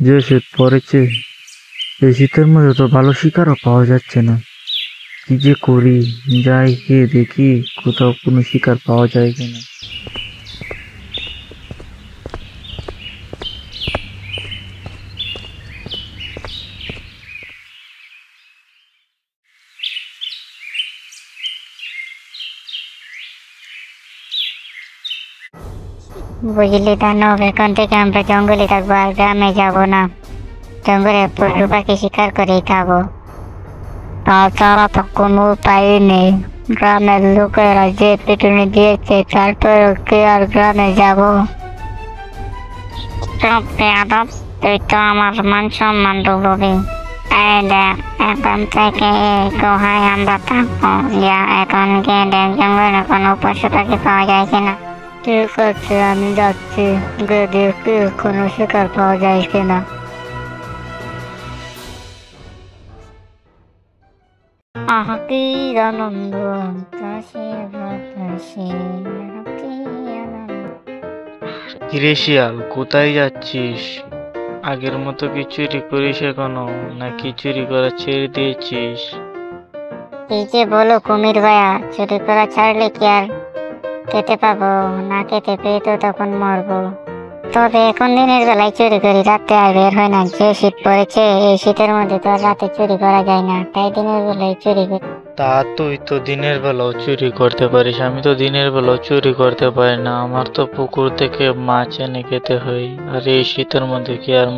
যে শীত পড়েছে, এই শীতের মধ্যে তো ভালো শিকারও পাওয়া যাচ্ছে না। কি যে করি, যাই গিয়ে দেখি কোথাও কোনো শিকার পাওয়া যায় কিনা। বুঝলি দানব, এখন থেকে আমরা জঙ্গলে থাকবো আর গ্রামে যাব না। জঙ্গলে পশু পাখি শিকার করেই খাবো। তাছাড়া তো কোনো উপায় নেই। গ্রামের লোকেরা যে পিটুনি দিয়েছে তারপরেও কি আর গ্রামে যাব? চুপ বেয়াদব, তুই তো আমার মান সম্মান ডুববি। এই দেখ, এখন থেকে এই গুহায় আমরা থাকবো। যা এখন গিয়ে দেখ জঙ্গলে কোনো পশু পাখি পাওয়া যায় কিনা। ঠিক আছে, আমি যাচ্ছি। গিয়ে দেখি কোনো শিকার পাওয়া যায় কিনা। আহা কি আনন্দ, বাতাসে বাতাসে, আহা কি আনন্দ। কিরে শিয়াল, কোথায় যাচ্ছিস? আগের মতো কি চুরি করিস এখনো, নাকি চুরি করা ছেড়ে দিয়েছিস? এই যে বলো কুমির ভাইয়া, চুরি করা ছাড়লে কি আর খেতে পাবো? না খেতে পেয়ে তো তখন মরবো। তবে এখন দিনের বেলায় চুরি করি, রাতে আর বের হয় না। যে শীত পড়েছে, এই শীতের মধ্যে তো আর রাতে চুরি করা যায় না, তাই দিনের বেলায় চুরি করি। তা তুই তো দিনের বেলাও চুরি করতে পারিস, আমি তো দিনের বেলাও চুরি করতে পারি না। আমার তো পুকুর থেকে মাছ এনে খেতে হয়, আর এই শীতের মধ্যে কি আর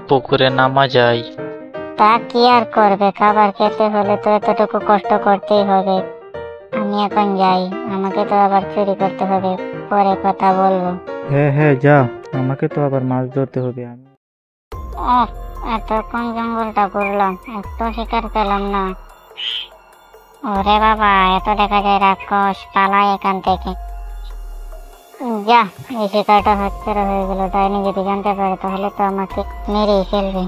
পুকুরে নামা যায়? তা কি আর করবে, খাবার খেতে হলে তো এতটুকু কষ্ট করতেই হবে। আমি এখন যাই, আমাকে তো আবার চুরি করতে হবে। পরে কথা বলবো। হ্যাঁ হ্যাঁ, যা, আমাকে তো আবার মাছ ধরতে হবে। আমি ওহ, এতক্ষণ জঙ্গলটা ঘুরলাম, একটু শিকার পেলাম না। ওরে বাবা, এত দেখা যায় রাক্ষস, পালাই এখান থেকে। যা, এই শিকারটা হাতছাড়া হয়ে গেল। ডাইনি যদি জানতে পারে তাহলে তো আমাকে মেরেই ফেলবে।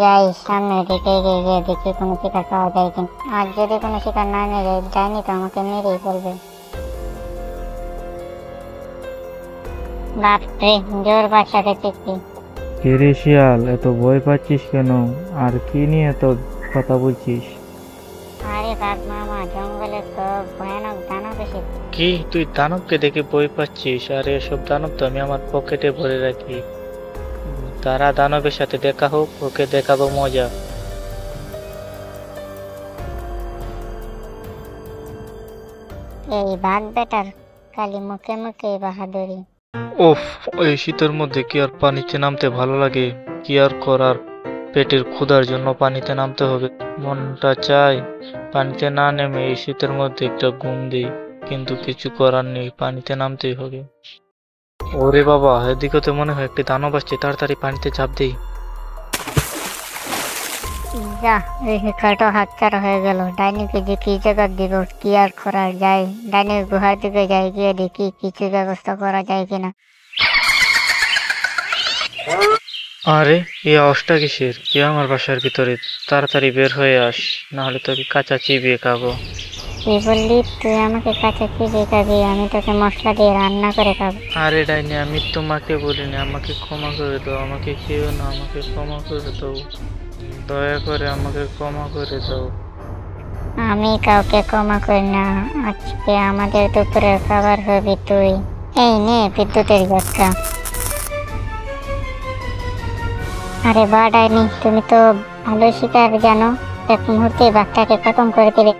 যাই, সামনের দিকে এগিয়ে গিয়ে দেখি কোনো শিকার পাওয়া যায় কিনা। আর যদি কোনো শিকার না নিয়ে যায়, ডাইনি তো আমাকে মেরেই ফেলবে। বাপরে, জোর বাসা দেখেছি। কিরে শিয়াল, এত ভয় পাচ্ছিস কেন? আর কি নিয়ে এত কথা বলছিস? আরে বাঘ মামা, জঙ্গলে তো ভয়ানক দানব এসেছে। কি, তুই দানবকে দেখে ভয় পাচ্ছিস? আর এসব দানব তো আমি আমার পকেটে ভরে রাখি। তারা দানবের সাথে দেখা হোক, ওকে দেখাবো মজা। এই বাঘ বেটার খালি মুখে মুখে বাহাদুরি। উফ, এই শীতের মধ্যে কি আর পানিতে নামতে ভালো লাগে? কি আর করার, পেটের ক্ষুধার জন্য পানিতে নামতে হবে। মনটা চায় পানিতে না নেমে এই শীতের মধ্যে একটা ঘুম দিই, কিন্তু কিছু করার নেই, পানিতে নামতেই হবে। ওরে বাবা, এদিকে তো মনে হয় একটি দানব আসছে, তাড়াতাড়ি পানিতে ঝাঁপ দিই। যা, এই শিকারটা হাতছাড়া হয়ে গেল। ডাইনিকে যে কি জায়গা দিব, কি আর করা যায়। ডাইনির গুহার দিকে যাই, গিয়ে দেখি কিছু ব্যবস্থা করা যায় কিনা। আরে, এই আওয়াজটা কিসের? কে আমার বাসার ভিতরে? তাড়াতাড়ি বের হয়ে আস, না হলে তোকে কাঁচা চিবিয়ে খাবো। কি বললি? তুই আমাকে কাছে চিবিয়ে খাবি? আমি তোকে মশলা দিয়ে রান্না করে খাবো। আরে ডাইনি, আমি তোমাকে বলিনি, আমাকে ক্ষমা করে দাও, আমাকে খেও না, আমাকে ক্ষমা করে দাও, দয়া করে আমাকে ক্ষমা করে দাও। আমি কাউকে ক্ষমা করি না। আজকে আমাদের দুপুরের খাবার হবি তুই। এই নে বিদ্যুতের ঝটকা। আরে বা ডাইনি, তুমি তো ভালো শিকার জানো। এক মুহূর্তে বাঘটাকে খতম করে দিলে।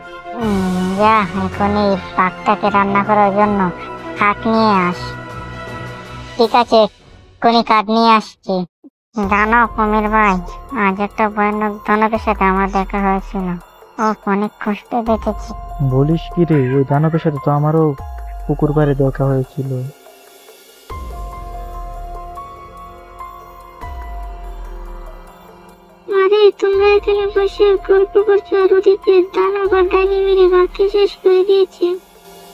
যা, এখন এই বাঘটাকে রান্না করার জন্য কাঠ নিয়ে আস। ঠিক আছে, কোনি কাঠ নিয়ে আসছি। জানো কুমির ভাই, আজ একটা ভয়ানক দানবের সাথে আমার দেখা হয়েছিল। ও অনেক কষ্টে বেঁচেছি। বলিস কি রে? ওই দানবের সাথে তো আমারও পুকুর পাড়ে দেখা হয়েছিল। আরে তোমরা এখানে বসে গল্প করছো, আর ওদিকে দানব আর ডাইনি মেরে বাঘকে শেষ করে দিয়েছে।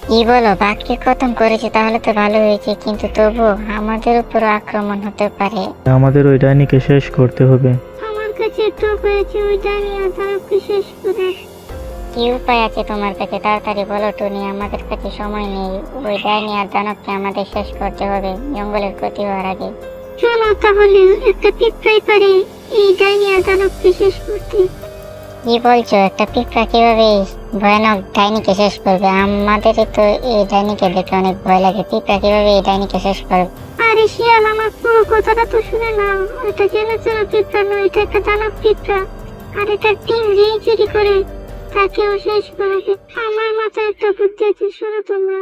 কি বলো, বাঘকে খতম করেছে? তাহলে তো ভালো হয়েছে, কিন্তু তবু আমাদের উপর আক্রমণ হতে পারে। আমাদের ওই ডাইনিকে শেষ করতে হবে। আমার কাছে একটা উপায় আছে, ওই ডাইনি আর দানবকে শেষ করার। কি উপায় আছে তোমার কাছে? তাড়াতাড়ি বলো টুনি, আমাদের কাছে সময় নেই। ওই ডাইনি আর দানবকে আমাদের শেষ করতে হবে, জঙ্গলের ক্ষতি হওয়ার আগে। চলো তাহলে, একটা পিঁপড়াই পারে এই ডাইনি আর দানবকে শেষ করতে। কি বলছো, একটা পিঁপড়া কিভাবে ভয়ানক ডাইনিকে শেষ করবে? আমাদের তো এই ডাইনিকে দেখে অনেক ভয় লাগে, পিঁপড়া কিভাবে এই ডাইনিকে শেষ করবে? আরে শিয়াল, আমার পুরো কথাটা তো শুনে নাও। এটা জেলেচেরা পিঁপড়া নয়, এটা একটা দানব পিঁপড়া। আর এটা ডিম যেই চুরি করে তাকেও শেষ করে দেয়। আমার মাথায় একটা বুদ্ধি আছে, শোনো তোমরা।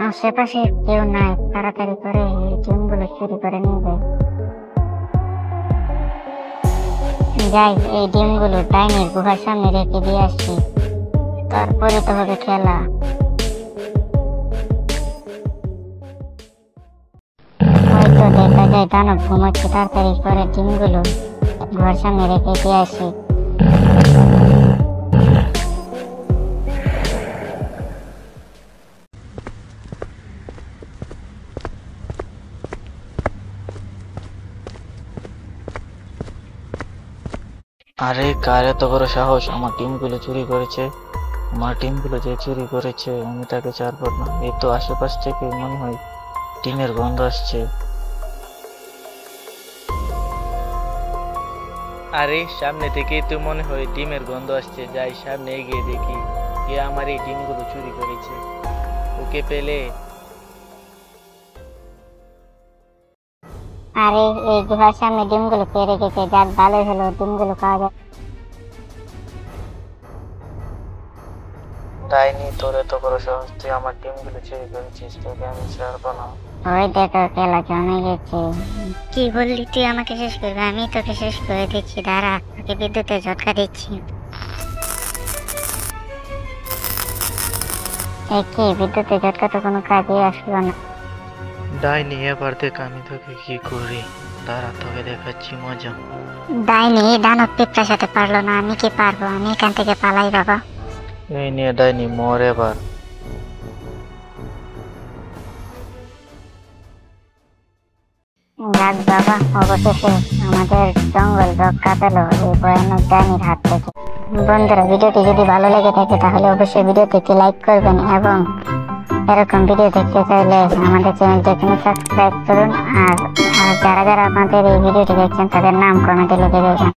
আশেপাশে কেউ নাই, তাড়াতাড়ি করে এই ডিমগুলো চুরি করে নিয়ে যায়। যাই, এই ডিমগুলো ডাইনির গুহার সামনে রেখে দিয়ে আসছি, তারপরে তো হবে খেলা। হয়তো দেখা যায় দানব ঘুমাচ্ছে, তাড়াতাড়ি করে ডিমগুলো গুহার সামনে রেখে দিয়ে আসি। আরে কার এত বড় সাহস আমার টিমগুলো চুরি করেছে? আমার টিমগুলো যে চুরি করেছে আমি তাকে ছাড়বো না। এই তো আশেপাশ থেকে মনে হয় টিমের গন্ধ আসছে। আরে সামনে থেকেই তো মনে হয় ডিমের গন্ধ আসছে। যাই সামনে এগিয়ে দেখি কে আমার এই ডিমগুলো চুরি করেছে। ওকে পেলে। আরে এই গুহার সামনে ডিমগুলো কে রেখেছে? যাক, ভালোই হলো, ডিমগুলো খাওয়া যায়। ডাইনি, তোর এত বড় সাহস, তুই আমার ডিমগুলো চুরি করেছিস, তোকে আমি ছাড়বো না। ওই দেখো, খেলা জমে গেছে। কি বললি তুই আমাকে শেষ করবি? আমি তোকে শেষ করে দিচ্ছি, দাঁড়া, তোকে বিদ্যুতের ঝটকা দিচ্ছি। কি বিদ্যুতের ঝটকা তো কোনো কাজে আসলো না। ডাইনি, এবার দেখ আমি তোকে কি করি। দাঁড়া, তোকে দেখাচ্ছি মজা। ডাইনি দানব পিঁপড়ার সাথে পারলো না, আমি কি পারবো? আমি এখান থেকে পালাই বাবা। এই নিয়ে ডাইনি, মর এবার। যাক বাবা, অবশেষে আমাদের জঙ্গল রক্ষা পেলো এই ভয়ানক ডাইনির হাত থেকে। বন্ধুরা, ভিডিওটি যদি ভালো লেগে থাকে তাহলে অবশ্যই ভিডিওতে একটি লাইক করবেন, এবং এরকম ভিডিও দেখতে চাইলে আমাদের চ্যানেলটি এখানে সাবস্ক্রাইব করুন। আর যারা যারা আমাদের এই ভিডিওটি দেখছেন তাদের নাম কমেন্টে লিখে দেবেন।